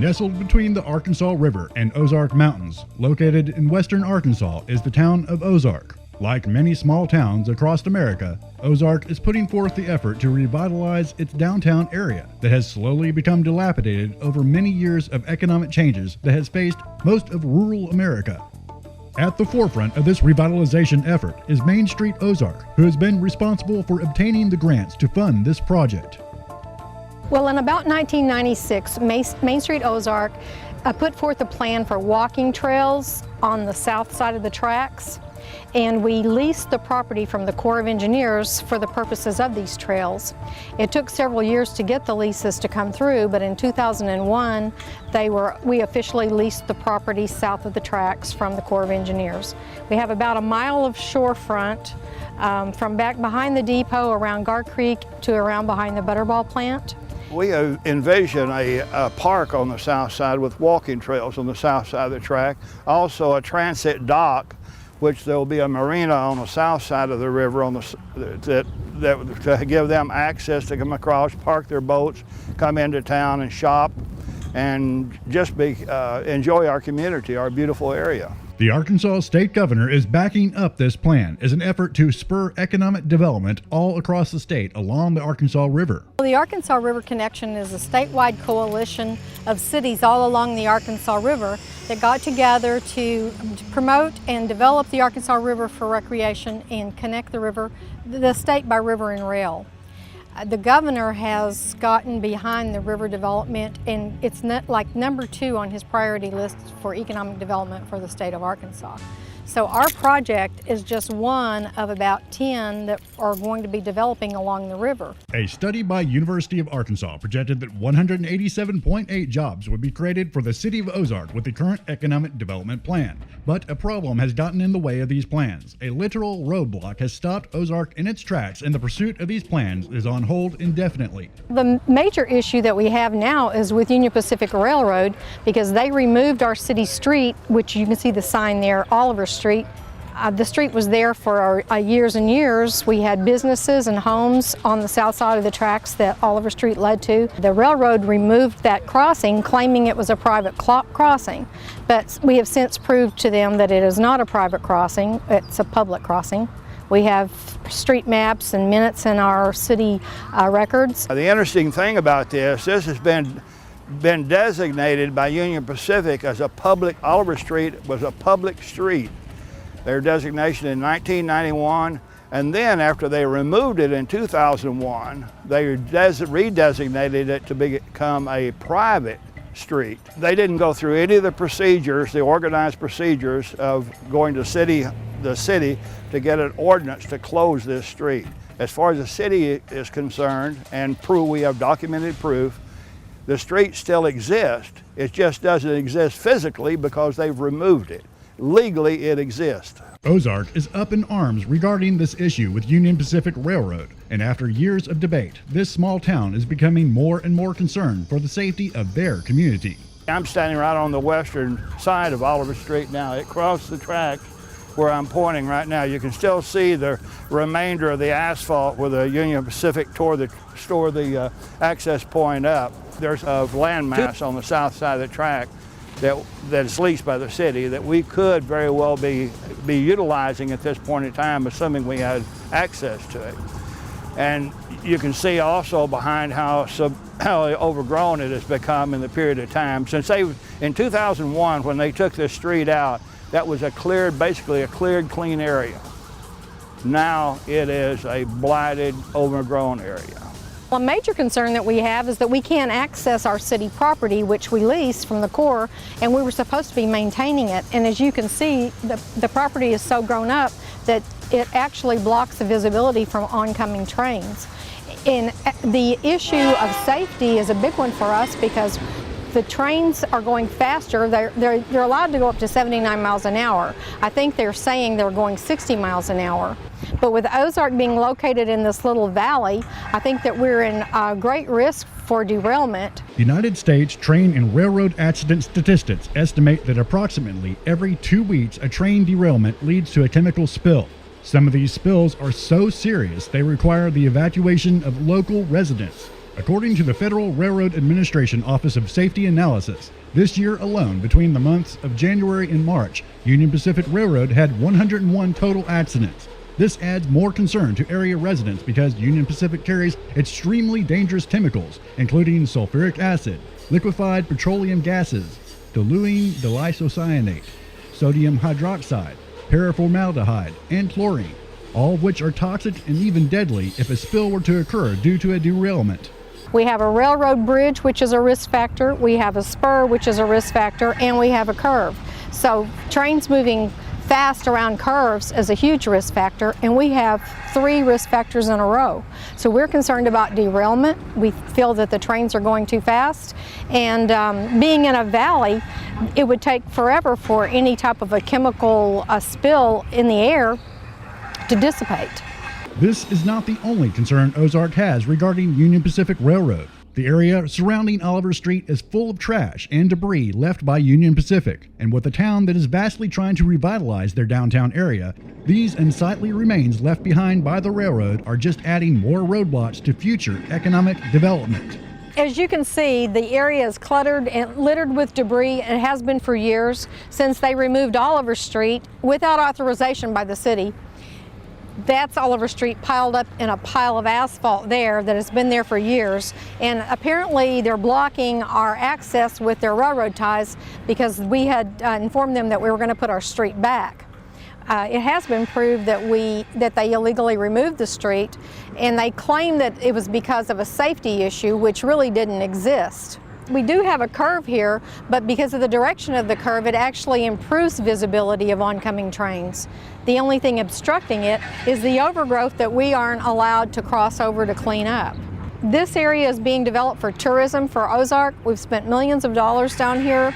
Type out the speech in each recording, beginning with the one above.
Nestled between the Arkansas River and Ozark Mountains, located in western Arkansas, is the town of Ozark. Like many small towns across America, Ozark is putting forth the effort to revitalize its downtown area that has slowly become dilapidated over many years of economic changes that has faced most of rural America. At the forefront of this revitalization effort is Main Street Ozark, who has been responsible for obtaining the grants to fund this project. Well, in about 1996, Main Street Ozark put forth a plan for walking trails on the south side of the tracks, and we leased the property from the Corps of Engineers for the purposes of these trails. It took several years to get the leases to come through, but in 2001, we officially leased the property south of the tracks from the Corps of Engineers. We have about a mile of shorefront from back behind the depot around Gar Creek to around behind the Butterball plant. We envision a park on the south side with walking trails on the south side of the track, also a transit dock, which there will be a marina on the south side of the river to give them access to come across, park their boats, come into town and shop, and just enjoy our community, our beautiful area. The Arkansas State Governor is backing up this plan as an effort to spur economic development all across the state along the Arkansas River. The Arkansas River Connection is a statewide coalition of cities all along the Arkansas River that got together to promote and develop the Arkansas River for recreation and connect the state by river and rail. The governor has gotten behind the river development, and it's like number 2 on his priority list for economic development for the state of Arkansas. So our project is just one of about 10 that are going to be developing along the river. A study by University of Arkansas projected that 187.8 jobs would be created for the city of Ozark with the current economic development plan. But a problem has gotten in the way of these plans. A literal roadblock has stopped Ozark in its tracks, and the pursuit of these plans is on hold indefinitely. The major issue that we have now is with Union Pacific Railroad, because they removed our city street, which you can see the sign there, Oliver Street. The street was there for years and years. We had businesses and homes on the south side of the tracks that Oliver Street led to. The railroad removed that crossing, claiming it was a private crossing. But we have since proved to them that it is not a private crossing, it's a public crossing. We have street maps and minutes in our city records. The interesting thing about this has been designated by Union Pacific as a public, Oliver Street was a public street. Their designation in 1991, and then after they removed it in 2001, they redesignated it to become a private street. They didn't go through any of the procedures, the organized procedures of going to the city to get an ordinance to close this street. As far as the city is concerned, and we have documented proof, the street still exists. It just doesn't exist physically because they've removed it. Legally, it exists. Ozark is up in arms regarding this issue with Union Pacific Railroad, and after years of debate, this small town is becoming more and more concerned for the safety of their community. I'm standing right on the western side of Oliver Street now. It crosses the tracks where I'm pointing right now. You can still see the remainder of the asphalt where the Union Pacific tore the access point up. There's a landmass on the south side of the track that is leased by the city that we could very well be utilizing at this point in time, assuming we had access to it. And you can see also behind how overgrown it has become in the period of time. In 2001, when they took this street out, that was basically a cleared, clean area. Now it is a blighted, overgrown area. A major concern that we have is that we can't access our city property, which we leased from the Corps, and we were supposed to be maintaining it. And as you can see, the property is so grown up that it actually blocks the visibility from oncoming trains. And the issue of safety is a big one for us because the trains are going faster. They're allowed to go up to 79 miles an hour. I think they're saying they're going 60 miles an hour. But with Ozark being located in this little valley, I think that we're in great risk for derailment. United States train and railroad accident statistics estimate that approximately every 2 weeks a train derailment leads to a chemical spill. Some of these spills are so serious they require the evacuation of local residents. According to the Federal Railroad Administration Office of Safety Analysis, this year alone, between the months of January and March, Union Pacific Railroad had 101 total accidents. This adds more concern to area residents because Union Pacific carries extremely dangerous chemicals, including sulfuric acid, liquefied petroleum gases, toluene diisocyanate, sodium hydroxide, paraformaldehyde, and chlorine, all of which are toxic and even deadly if a spill were to occur due to a derailment. We have a railroad bridge, which is a risk factor, we have a spur, which is a risk factor, and we have a curve. So trains moving fast around curves is a huge risk factor, and we have 3 risk factors in a row. So we're concerned about derailment. We feel that the trains are going too fast, and being in a valley, it would take forever for any type of a chemical spill in the air to dissipate. This is not the only concern Ozark has regarding Union Pacific Railroad. The area surrounding Oliver Street is full of trash and debris left by Union Pacific, and with a town that is vastly trying to revitalize their downtown area, these unsightly remains left behind by the railroad are just adding more roadblocks to future economic development. As you can see, the area is cluttered and littered with debris, and it has been for years since they removed Oliver Street without authorization by the city. That's Oliver Street piled up in a pile of asphalt there that has been there for years, and apparently they're blocking our access with their railroad ties because we had informed them that we were going to put our street back. It has been proved that they illegally removed the street, and they claim that it was because of a safety issue, which really didn't exist. We do have a curve here, but because of the direction of the curve, it actually improves visibility of oncoming trains. The only thing obstructing it is the overgrowth that we aren't allowed to cross over to clean up. This area is being developed for tourism for Ozark. We've spent millions of dollars down here,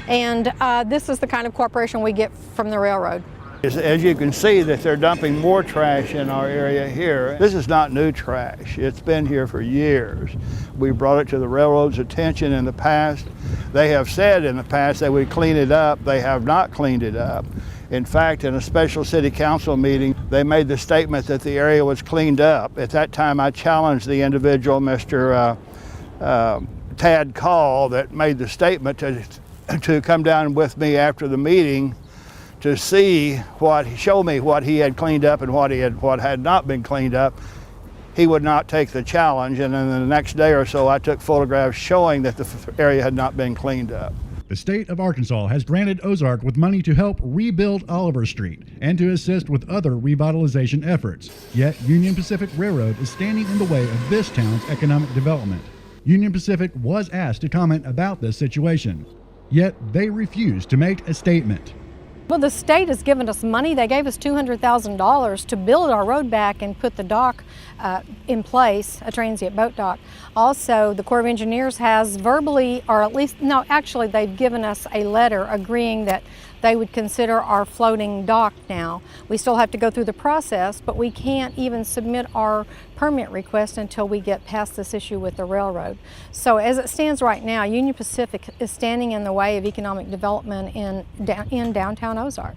and this is the kind of cooperation we get from the railroad. As you can see that they're dumping more trash in our area here. This is not new trash. It's been here for years. We brought it to the railroad's attention in the past. They have said in the past they would clean it up. They have not cleaned it up. In fact, in a special city council meeting, they made the statement that the area was cleaned up. At that time, I challenged the individual, Mr. Tad Call, that made the statement to come down with me after the meeting to show me what he had cleaned up and what had not been cleaned up. He would not take the challenge, and then the next day or so I took photographs showing that the area had not been cleaned up. The state of Arkansas has granted Ozark with money to help rebuild Oliver Street and to assist with other revitalization efforts. Yet Union Pacific Railroad is standing in the way of this town's economic development. Union Pacific was asked to comment about this situation, yet they refused to make a statement. Well, the state has given us money. They gave us $200,000 to build our road back and put the dock in place, a transient boat dock. Also, the Corps of Engineers has verbally, or at least, no, actually they've given us a letter agreeing that they would consider our floating dock now. We still have to go through the process, but we can't even submit our permit request until we get past this issue with the railroad. So as it stands right now, Union Pacific is standing in the way of economic development in downtown Ozark.